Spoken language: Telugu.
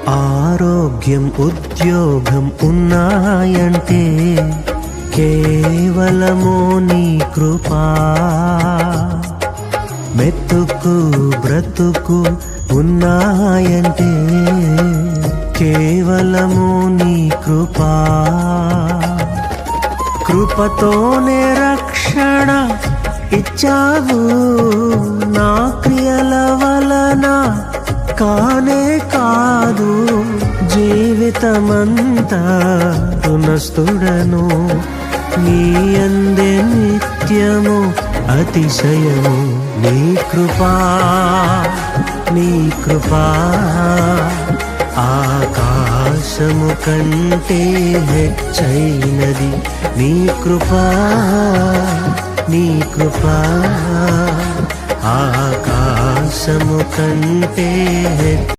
ఆరోగ్యం ఉద్యోగం ఉన్నాయంటే కేవలము నీ కృపా. మెతుకు బ్రతుకు ఉన్నాయంటే కేవలము నీ కృపా. కృపతోనే రక్షణ ఇచ్చావు, నా క్రియల వలన కానే కాదు. జీవితమంతా రుణస్థుడను, నీ యందే నిత్యము అతిశయము. నీ కృపా నీ కృపా ఆకాశము కంటే హెచ్చైనది. నీ కృపా నీ కృపా ఆకాశము కంటే